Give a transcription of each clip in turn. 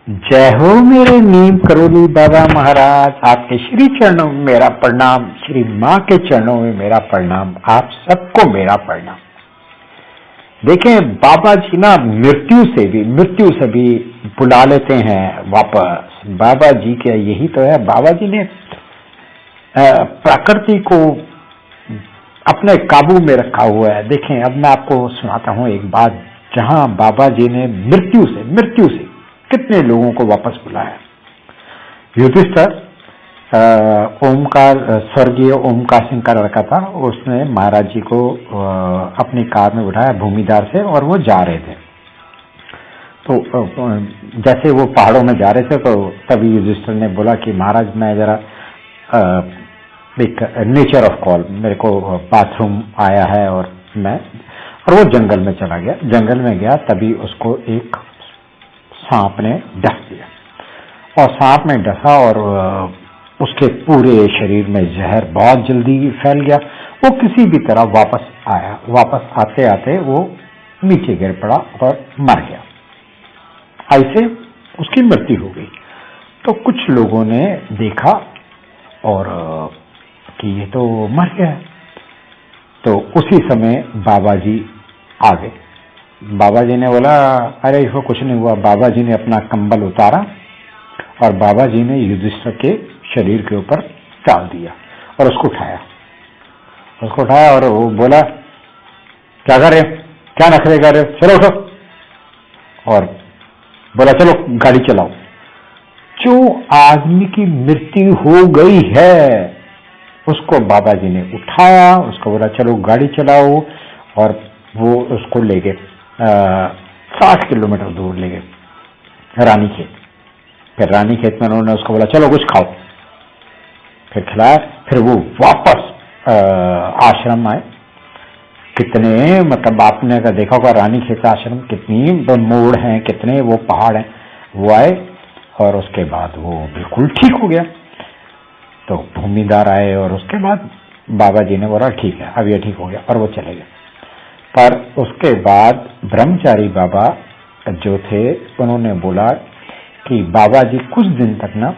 जय हो मेरे नीम करोली बाबा महाराज, आपके श्री चरणों में मेरा प्रणाम, श्री माँ के चरणों में मेरा प्रणाम, आप सबको मेरा प्रणाम। देखें, बाबा जी ना मृत्यु से भी बुला लेते हैं वापस। बाबा जी के यही तो है, बाबा जी ने प्रकृति को अपने काबू में रखा हुआ है। देखें, अब मैं आपको सुनाता हूँ एक बात, जहाँ बाबा जी ने मृत्यु से कितने लोगों को वापस बुलाया। युधिष्ठिर ओमकार, स्वर्गीय ओमकार सिंह का लड़का था, उसने महाराज जी को अपनी कार में उठाया भूमिदार से, और वो जा रहे थे। तो जैसे वो पहाड़ों में जा रहे थे, तो तभी युधिष्ठिर ने बोला कि महाराज मैं जरा एक नेचर ऑफ कॉल, मेरे को बाथरूम आया है, और वो जंगल में चला गया। जंगल में गया, तभी उसको एक सांप ने डस दिया, और सांप ने डसा और उसके पूरे शरीर में जहर बहुत जल्दी फैल गया। वो किसी भी तरह वापस आया, वापस आते आते वो नीचे गिर पड़ा और मर गया। ऐसे उसकी मृत्यु हो गई। तो कुछ लोगों ने देखा और कि ये तो मर गया है। तो उसी समय बाबा जी आ गए। बाबा जी ने बोला, अरे इसको कुछ नहीं हुआ। बाबा जी ने अपना कंबल उतारा और बाबा जी ने युधिष्ठिर के शरीर के ऊपर डाल दिया और उसको उठाया और वो बोला, क्या कर रहे, क्या नखरे कर रहे, चलो उठो। और बोला, चलो गाड़ी चलाओ। जो आदमी की मृत्यु हो गई है उसको बाबा जी ने उठाया, उसको बोला चलो गाड़ी चलाओ, और वो उसको ले गए 60 किलोमीटर दूर ले गए रानीखेत। फिर रानीखेत में उन्होंने उसको बोला चलो कुछ खाओ, फिर खिलाया। फिर वो वापस आश्रम आए। कितने, मतलब आपने अगर देखा होगा रानीखेत आश्रम, कितनी मोड़ हैं, कितने वो पहाड़ हैं। वो आए और उसके बाद वो बिल्कुल ठीक हो गया। तो भूमिदार आए और उसके बाद बाबा जी ने बोला ठीक है, अब ये ठीक हो गया, और वो चले गए। पर उसके बाद ब्रह्मचारी बाबा जो थे उन्होंने बोला कि बाबा जी कुछ दिन तक ना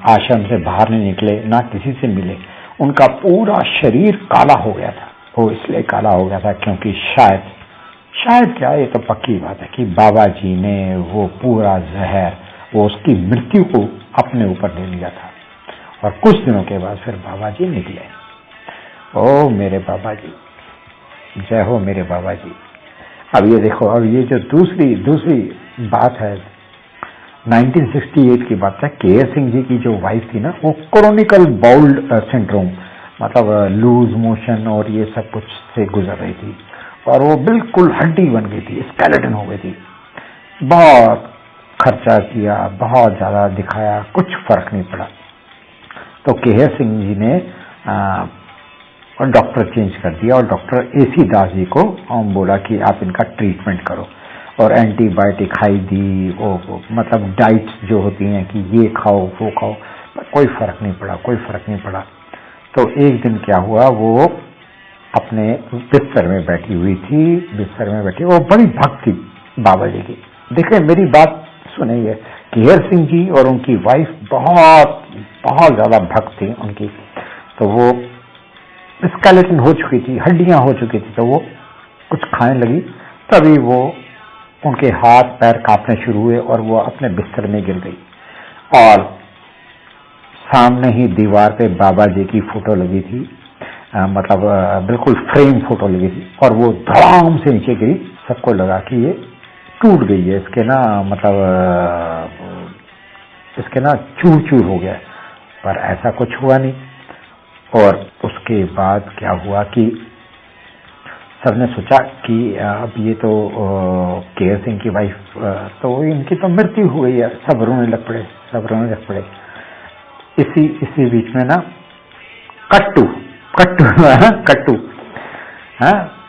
आश्रम से बाहर नहीं निकले, ना किसी से मिले। उनका पूरा शरीर काला हो गया था। वो इसलिए काला हो गया था क्योंकि शायद क्या, ये तो पक्की बात है कि बाबा जी ने वो पूरा जहर, वो उसकी मृत्यु को अपने ऊपर ले लिया था। और कुछ दिनों के बाद फिर बाबा जी निकले। ओ मेरे बाबा जी, जय हो मेरे बाबा जी। अब ये देखो, अब ये जो दूसरी बात है, 1968 की बात है। केएस सिंह जी की जो वाइफ थी ना, वो क्रोनिकल बाउल सिंड्रोम, मतलब लूज मोशन और ये सब कुछ से गुजर रही थी, और वो बिल्कुल हड्डी बन गई थी, स्केलेटन हो गई थी। बहुत खर्चा किया, बहुत ज्यादा दिखाया, कुछ फर्क नहीं पड़ा। तो केएस सिंह जी ने और डॉक्टर चेंज कर दिया, और डॉक्टर एसी दास जी को बोला कि आप इनका ट्रीटमेंट करो, और एंटीबायोटिक खाई दी, वो मतलब डाइट्स जो होती हैं कि ये खाओ वो खाओ, कोई फर्क नहीं पड़ा। तो एक दिन क्या हुआ, वो अपने बिस्तर में बैठी हुई थी, वो बड़ी भक्त थी बाबा जी की। देखिए मेरी बात सुनिए, केएस सिंह जी और उनकी वाइफ बहुत ज्यादा भक्त थी उनकी। तो वो स्केलेटन हो चुकी थी, हड्डियां हो चुकी थी, तो वो कुछ खाने लगी। तभी वो उनके हाथ पैर कांपने शुरू हुए और वो अपने बिस्तर में गिर गई। और सामने ही दीवार पे बाबा जी की फोटो लगी थी, मतलब बिल्कुल फ्रेम फोटो लगी थी, और वो धड़ाम से नीचे गिरी। सबको लगा कि ये टूट गई है, इसके ना मतलब इसके ना चूर हो गया, पर ऐसा कुछ हुआ नहीं। और उसके बाद क्या हुआ कि सबने सोचा कि अब ये तो केएस सिंह की वाइफ, तो इनकी तो मृत्यु हो गई है, सब रोने लग पड़े। इसी बीच में ना कट्टू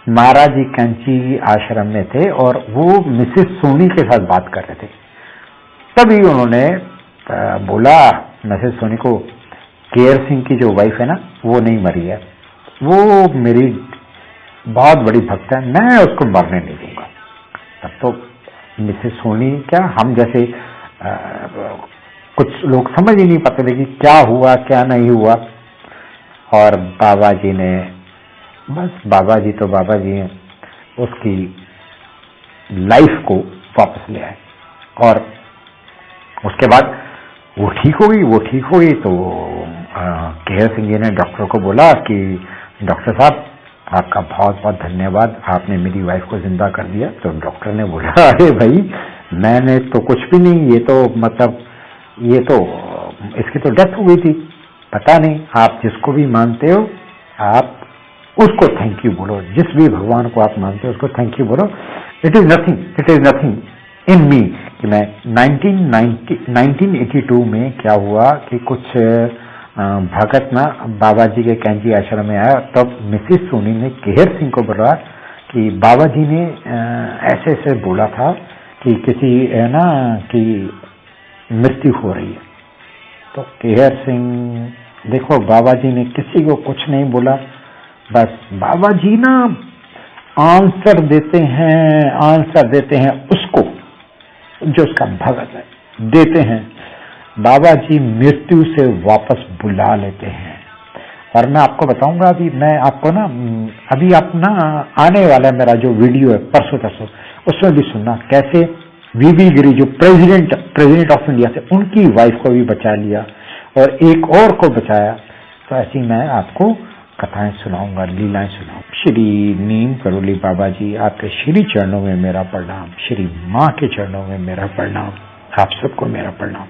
महाराज जी कंची आश्रम में थे, और वो मिसेस सोनी के साथ बात कर रहे थे। तभी उन्होंने बोला मिसेस सोनी को, केएस सिंह की जो वाइफ है ना, वो नहीं मरी है, वो मेरी बहुत बड़ी भक्त है, मैं उसको मरने नहीं दूंगा। तब तो मिसेस सोनी क्या, हम जैसे कुछ लोग समझ ही नहीं पाते थे कि क्या हुआ क्या नहीं हुआ। और बाबा जी ने, बस बाबा जी तो बाबा जी हैं, उसकी लाइफ को वापस ले आए। और उसके बाद वो ठीक हो गई तो केहर सिंह जी ने डॉक्टर को बोला कि डॉक्टर साहब आपका बहुत बहुत धन्यवाद, आपने मेरी वाइफ को जिंदा कर दिया। तो डॉक्टर ने बोला अरे भाई मैंने तो कुछ भी नहीं, ये तो मतलब ये तो इसकी तो डेथ हो गई थी। पता नहीं, आप जिसको भी मानते हो आप उसको थैंक यू बोलो, जिस भी भगवान को आप मानते हो उसको थैंक यू बोलो। इट इज नथिंग इन मी कि मैं 1982 में क्या हुआ कि कुछ भगत ना बाबा जी के कैंची आश्रम में आया। तब मिसिस सोनी ने केहर सिंह को बोला कि बाबा जी ने ऐसे ऐसे बोला था कि किसी है ना कि मृत्यु हो रही है। तो केहर सिंह देखो, बाबा जी ने किसी को कुछ नहीं बोला, बस बाबा जी ना आंसर देते हैं उसको जो उसका भगत है, देते हैं। बाबा जी मृत्यु से वापस बुला लेते हैं। और मैं आपको बताऊंगा, अभी मैं आपको ना अभी आप ना आने वाला मेरा जो वीडियो है परसों तरसों, उसमें भी सुनना कैसे वीवी गिरी जो प्रेसिडेंट ऑफ इंडिया थे, उनकी वाइफ को भी बचा लिया और एक और को बचाया। तो ऐसी मैं आपको कथाएं सुनाऊंगा, लीलाएं सुनाऊंगा। श्री नीम करोली बाबा जी, आपके श्री चरणों में मेरा प्रणाम, श्री माँ के चरणों में मेरा प्रणाम, आप सबको मेरा प्रणाम।